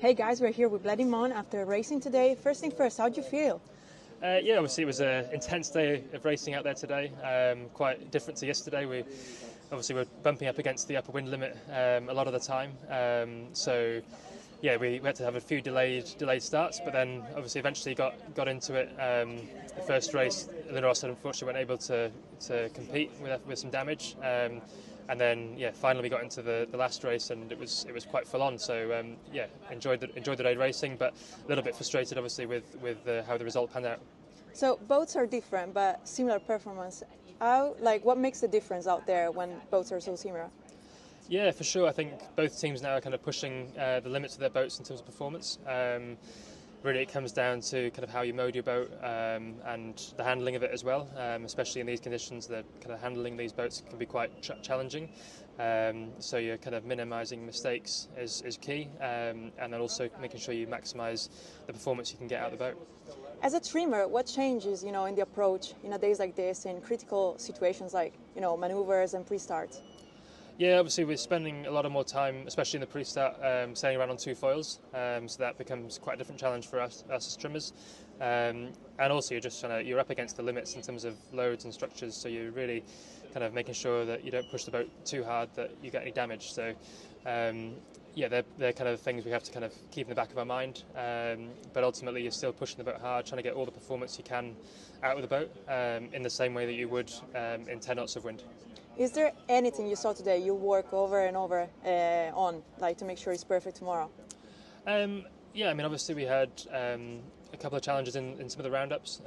Hey guys, we're here with Bleddyn after racing today. First thing first, how'd you feel? Yeah, obviously it was an intense day of racing out there today. Quite different to yesterday. We obviously were bumping up against the upper wind limit a lot of the time. So yeah, we had to have a few delayed starts, but then obviously eventually got into it. The first race, Ineos unfortunately weren't able to compete with some damage. And then yeah, finally we got into the last race, and it was quite full on. So yeah, enjoyed the day racing, but a little bit frustrated obviously with how the result panned out. So boats are different, but similar performance. What makes the difference out there when boats are so similar? Yeah, for sure. I think both teams now are kind of pushing the limits of their boats in terms of performance. Really, it comes down to kind of how you mode your boat and the handling of it as well. Especially in these conditions, the kind of handling these boats can be quite challenging. So you're kind of minimising mistakes is key, and then also making sure you maximise the performance you can get out of the boat. As a trimmer, what changes, in the approach in a days like this, in critical situations like, maneuvers and pre-starts? Yeah, obviously we're spending a lot of more time, especially in the pre-start, sailing around on two foils, so that becomes quite a different challenge for us as trimmers. And also you're up against the limits in terms of loads and structures, so you're really kind of making sure that you don't push the boat too hard that you get any damage. So yeah, they're kind of things we have to kind of keep in the back of our mind. But ultimately you're still pushing the boat hard, trying to get all the performance you can out of the boat in the same way that you would in 10 knots of wind. Is there anything you saw today you work over and over on, like to make sure it's perfect tomorrow? Yeah, I mean, obviously we had a couple of challenges in some of the roundups,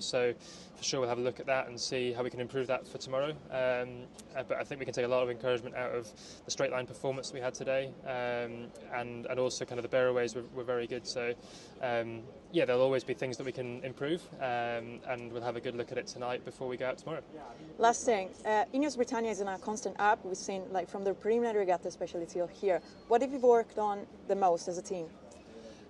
so for sure we'll have a look at that and see how we can improve that for tomorrow. But I think we can take a lot of encouragement out of the straight line performance we had today, and also kind of the bearaways were very good. So yeah, there'll always be things that we can improve, and we'll have a good look at it tonight before we go out tomorrow. Last thing, Ineos Britannia is in a constant up. We've seen like from the preliminary regatta especially till here. What have you worked on the most as a team?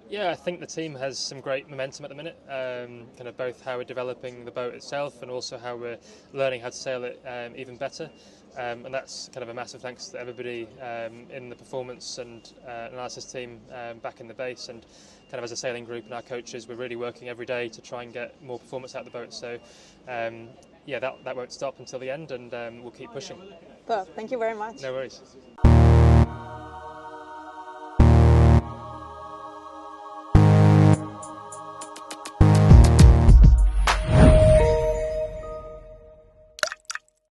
Yeah, I think the team has some great momentum at the minute, kind of both how we're developing the boat itself and also how we're learning how to sail it even better. And that's kind of a massive thanks to everybody in the performance and analysis team back in the base, and kind of as a sailing group and our coaches, we're really working every day to try and get more performance out of the boat. So yeah, that won't stop until the end, and we'll keep pushing. Well, thank you very much. No worries.